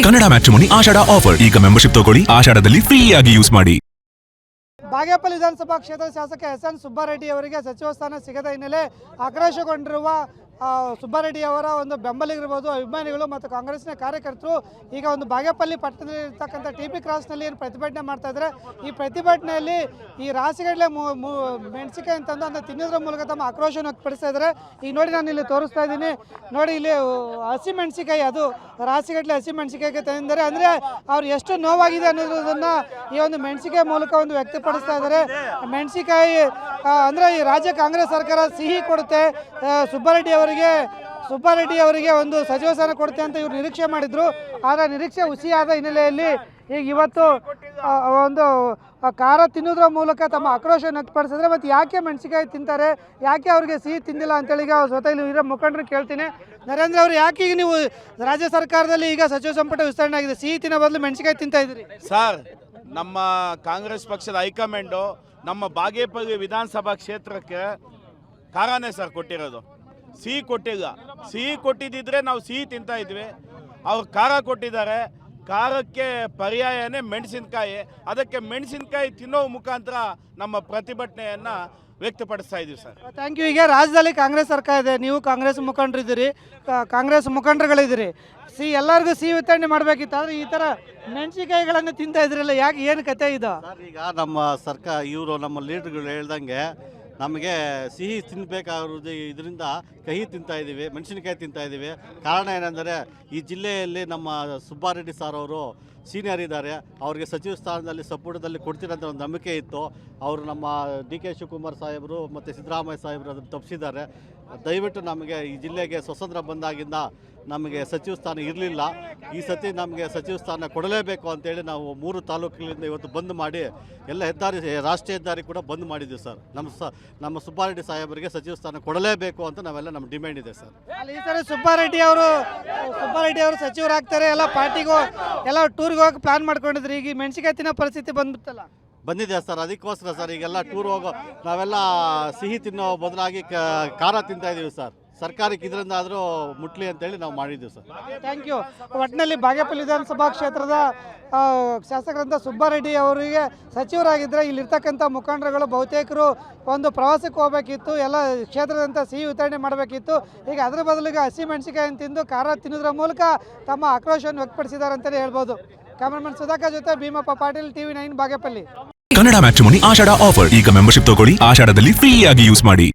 Kannada matrimony ಆಷಾಢ offer. ಈಗ membership ತಗೊಳ್ಳಿ, ಆಷಾಢದಲ್ಲಿ free ಆಗಿ ಯೂಸ್ ಮಾಡಿ. ಬಾಗೇಪಲ್ಲಿ ವಿಧಾನಸಭಾ ಕ್ಷೇತ್ರದ ಶಾಸಕ ಎಸ್.ಎನ್. ಸುಬ್ಬಾರೆಡ್ಡಿ ಅವರಿಗೆ ಸಚಿವ ಸ್ಥಾನ ಸಿಗದ ಹಿನ್ನೆಲೆ ಆಕ್ರೋಶಗೊಂಡಿರುವ ಸುಬ್ಬಾರೆಡ್ಡಿ ಅವರ ಒಂದು ಬೆಂಬಲಿಗರಿರ್ಬೋದು, ಅಭಿಮಾನಿಗಳು ಮತ್ತು ಕಾಂಗ್ರೆಸ್ನ ಕಾರ್ಯಕರ್ತರು ಈಗ ಒಂದು ಬಾಗೇಪಲ್ಲಿ ಪಟ್ಟಣದಲ್ಲಿರ್ತಕ್ಕಂಥ ಟಿ.ಪಿ. ಕ್ರಾಸ್ನಲ್ಲಿ ಏನು ಪ್ರತಿಭಟನೆ ಮಾಡ್ತಾ ಇದ್ದಾರೆ. ಈ ಪ್ರತಿಭಟನೆಯಲ್ಲಿ ಈ ರಾಸಿಗಡ್ಲೆ ಮೆಣಸಿಕಾಯಿ ಅಂತಂದು ಅದನ್ನು ತಿನ್ನೋದ್ರ ಮೂಲಕ ತಮ್ಮ ಆಕ್ರೋಶವನ್ನು ವ್ಯಕ್ತಪಡಿಸ್ತಾ ಇದ್ದಾರೆ. ಈಗ ನೋಡಿ, ನಾನು ಇಲ್ಲಿ ತೋರಿಸ್ತಾ ಇದ್ದೀನಿ ನೋಡಿ, ಇಲ್ಲಿ ಹಸಿ ಮೆಣಸಿಕಾಯಿ, ಅದು ರಾಸಿಗಡ್ಲೆ ಹಸಿ ಮೆಣಸಿಕಾಯಿಗೆ ತಂದಿದ್ದಾರೆ. ಅಂದರೆ ಅವ್ರು ಎಷ್ಟು ನೋವಾಗಿದೆ ಅನ್ನೋದನ್ನು ಈ ಒಂದು ಮೆಣಸಿಕಾಯಿ ಮೂಲಕ ಒಂದು ವ್ಯಕ್ತಪಡಿಸ್ತಾ ಇದ್ದಾರೆ. ಮೆಣಸಿಕಾಯಿ ಅಂದರೆ ಈ ರಾಜ್ಯ ಕಾಂಗ್ರೆಸ್ ಸರ್ಕಾರ ಸಿಹಿ ಕೊಡುತ್ತೆ, ಸುಬ್ಬಾರೆಡ್ಡಿ ಅವರಿಗೆ ಒಂದು ಸಚಿವ ಸ್ಥಾನ ಕೊಡುತ್ತೆ ಅಂತ ಇವರು ನಿರೀಕ್ಷೆ ಮಾಡಿದ್ರು. ಆದರೆ ನಿರೀಕ್ಷೆ ಹುಸಿಯಾದ ಹಿನ್ನೆಲೆಯಲ್ಲಿ ಈಗ ಇವತ್ತು ಒಂದು ಖಾರ ತಿನ್ನೋದ್ರ ಮೂಲಕ ತಮ್ಮ ಆಕ್ರೋಶವನ್ನು ವ್ಯಕ್ತಪಡಿಸಿದ್ರೆ. ಮತ್ತು ಯಾಕೆ ಮೆಣಸಿಕಾಯಿ ತಿಂತಾರೆ, ಯಾಕೆ ಅವರಿಗೆ ಸಿಹಿ ತಿಂದಿಲ್ಲ ಅಂತೇಳಿ ಈಗ ಸ್ವತಃ ಇಲ್ಲಿ ಇರೋ ಮುಖಂಡರು ಕೇಳ್ತೀನಿ. ನರೇಂದ್ರ ಅವರು, ಯಾಕೆ ಈಗ ನೀವು ರಾಜ್ಯ ಸರ್ಕಾರದಲ್ಲಿ ಈಗ ಸಚಿವ ಸಂಪುಟ ವಿಸ್ತರಣೆ ಆಗಿದೆ, ಸಿಹಿ ತಿನ್ನೋ ಬದಲು ಮೆಣಸಿಕಾಯಿ ತಿಂತಾ ಇದ್ದೀರಿ? ಸರ್, ನಮ್ಮ ಕಾಂಗ್ರೆಸ್ ಪಕ್ಷದ ಹೈಕಮಾಂಡು ನಮ್ಮ ಬಾಗೇಪಲ್ಲಿ ವಿಧಾನಸಭಾ ಕ್ಷೇತ್ರಕ್ಕೆ ಖಾರನೇ ಸರ್ ಕೊಟ್ಟಿರೋದು, ಸಿಹಿ ಕೊಟ್ಟಿಲ್ಲ. ಸಿಹಿ ಕೊಟ್ಟಿದ್ದಿದ್ರೆ ನಾವು ಸಿಹಿ ತಿಂತಾ ಇದ್ವಿ. ಅವ್ರು ಖಾರ ಕೊಟ್ಟಿದ್ದಾರೆ. ಖಾರಕ್ಕೆ ಪರ್ಯಾಯನೇ ಮೆಣಸಿನಕಾಯಿ. ಅದಕ್ಕೆ ಮೆಣಸಿನಕಾಯಿ ತಿನ್ನೋ ಮುಖಾಂತರ ನಮ್ಮ ಪ್ರತಿಭಟನೆಯನ್ನು ವ್ಯಕ್ತಪಡಿಸ್ತಾ ಇದ್ದೀವಿ ಸರ್. Thank you. ಈಗ ರಾಜ್ಯದಲ್ಲಿ ಕಾಂಗ್ರೆಸ್ ಸರ್ಕಾರ ಇದೆ, ನೀವು ಕಾಂಗ್ರೆಸ್ ಮುಖಂಡರಿದ್ದೀರಿ, ಕಾಂಗ್ರೆಸ್ ಮುಖಂಡರುಗಳಿದ್ದೀರಿ. ಎಲ್ಲರಿಗೂ ಸಿಹಿ ವಿತರಣೆ ಮಾಡಬೇಕಿತ್ತು, ಆದರೆ ಈ ಥರ ಮೆಣಸಿಕಾಯಿಗಳನ್ನು ತಿಂತಾ ಇದ್ರಲ್ಲ, ಯಾಕೆ, ಏನು ಕತೆ ಇದು? ಈಗ ನಮ್ಮ ಸರ್ಕಾರ, ಇವರು ನಮ್ಮ ಲೀಡರ್ಗಳು ಹೇಳ್ದಂಗೆ ನಮಗೆ ಸಿಹಿ ತಿನ್ನಬೇಕಾಗಿರೋದು ಇದರಿಂದ ಕಹಿ ತಿಂತಾ ಇದ್ದೀವಿ, ಮೆಣಸಿನಕಾಯಿ ತಿಂತಾ ಇದ್ದೀವಿ. ಕಾರಣ ಏನಂದರೆ, ಈ ಜಿಲ್ಲೆಯಲ್ಲಿ ನಮ್ಮ ಸುಬ್ಬಾರೆಡ್ಡಿ ಸರ್ ಅವರು ಸೀನಿಯರ್ ಇದ್ದಾರೆ. ಅವರಿಗೆ ಸಚಿವ ಸ್ಥಾನದಲ್ಲಿ ಸಂಪುಟದಲ್ಲಿ ಕೊಡ್ತೀರಂತ ಒಂದು ನಂಬಿಕೆ ಇತ್ತು. ಅವರು ನಮ್ಮ ಡಿ ಕೆ ಶಿವಕುಮಾರ್ ಸಾಹೇಬರು ಮತ್ತು ಸಿದ್ದರಾಮಯ್ಯ ಸಾಹೇಬರು ಅದನ್ನು ತಪ್ಪಿಸಿದ್ದಾರೆ. ದಯವಿಟ್ಟು ನಮಗೆ ಈ ಜಿಲ್ಲೆಗೆ ಸ್ವತಂತ್ರ ಬಂದಾಗಿಂದ ನಮಗೆ ಸಚಿವ ಸ್ಥಾನ ಇರಲಿಲ್ಲ. ಈ ಸತಿ ನಮಗೆ ಸಚಿವ ಸ್ಥಾನ ಕೊಡಲೇಬೇಕು ಅಂತೇಳಿ ನಾವು 3 ತಾಲೂಕುಗಳಿಂದ ಇವತ್ತು ಬಂದ್ ಮಾಡಿ, ಎಲ್ಲ ಹೆದ್ದಾರಿ, ರಾಷ್ಟ್ರೀಯ ಹೆದ್ದಾರಿ ಕೂಡ ಬಂದ್ ಮಾಡಿದ್ದೀವಿ ಸರ್. ನಮ್ಮ ಸುಬ್ಬಾರೆಡ್ಡಿ ಸಾಹೇಬರಿಗೆ ಸಚಿವ ಸ್ಥಾನ ಕೊಡಲೇಬೇಕು ಅಂತ ನಾವೆಲ್ಲ ನಮ್ಮ ಡಿಮ್ಯಾಂಡ್ ಇದೆ ಸರ್. ಈ ಸರಿ ಸುಬ್ಬಾರೆಡ್ಡಿ ಅವರು ಸಚಿವರಾಗ್ತಾರೆ, ಎಲ್ಲ ಪಾರ್ಟಿಗೂ ಎಲ್ಲ ಟೂರ್ಗೆ ಹೋಗಿ ಪ್ಲಾನ್ ಮಾಡ್ಕೊಂಡಿದ್ರು. ಈಗ ಮೆಣಸಿಕಾಯಿ ತಿನ್ನೋ ಪರಿಸ್ಥಿತಿ ಬಂದ್ಬಿಟ್ಟಲ್ಲ, ಬಂದಿದೆ ಸರ್. ಅದಕ್ಕೋಸ್ಕರ ಸರ್ ಈಗೆಲ್ಲ ಟೂರ್ ಹೋಗೋ ನಾವೆಲ್ಲ ಸಿಹಿ ತಿನ್ನೋ ಬದಲಾಗಿ ಖಾರ ತಿಂತಾ ಇದ್ದೀವಿ ಸರ್. ಸರ್ಕಾರಕ್ಕೆ ಇದರಿಂದ ಆದರೂ ಮುಟ್ಲಿ ಅಂತೇಳಿ ನಾವು ಮಾಡಿದ್ದೀವಿ ಸರ್. Thank you. ಒಟ್ಟಿನಲ್ಲಿ ಬಾಗೇಪಲ್ಲಿ ವಿಧಾನಸಭಾ ಕ್ಷೇತ್ರದ ಶಾಸಕರಂತ ಸುಬ್ಬಾರೆಡ್ಡಿ ಅವರಿಗೆ ಸಚಿವರಾಗಿದ್ದರೆ ಇಲ್ಲಿರ್ತಕ್ಕಂಥ ಮುಖಂಡರುಗಳು ಬಹುತೇಕರು ಒಂದು ಪ್ರವಾಸಕ್ಕೆ ಹೋಗಬೇಕಿತ್ತು, ಎಲ್ಲ ಕ್ಷೇತ್ರದಂಥ ಸಿಹಿ ವಿತರಣೆ ಮಾಡಬೇಕಿತ್ತು. ಈಗ ಅದರ ಬದಲಿಗೆ ಹಸಿ ಮೆಣಸಿಕಾಯನ್ನು ತಿಂದು ಖಾರ ತಿನ್ನೋದ್ರ ಮೂಲಕ ತಮ್ಮ ಆಕ್ರೋಶವನ್ನು ವ್ಯಕ್ತಪಡಿಸಿದ್ದಾರೆ ಅಂತಲೇ ಹೇಳ್ಬೋದು. ಕ್ಯಾಮರಾಮನ್ ಸುಧಾಕರ್ ಜೊತೆ ಭೀಮಪ್ಪ ಪಾಟೀಲ್, TV9 ಬಾಗೇಪಲ್ಲಿ. ಕನ್ನಡ ಮ್ಯಾಟ್ರಿಮೋನಿ ಆಷಾಢ ಆಫರ್. ಈಗ ಮೆಂಬರ್ಶಿಪ್ ತಗೊಳ್ಳಿ, ಆಷಾಢದಲ್ಲಿ ಫ್ರೀ ಆಗಿ ಯೂಸ್ ಮಾಡಿ.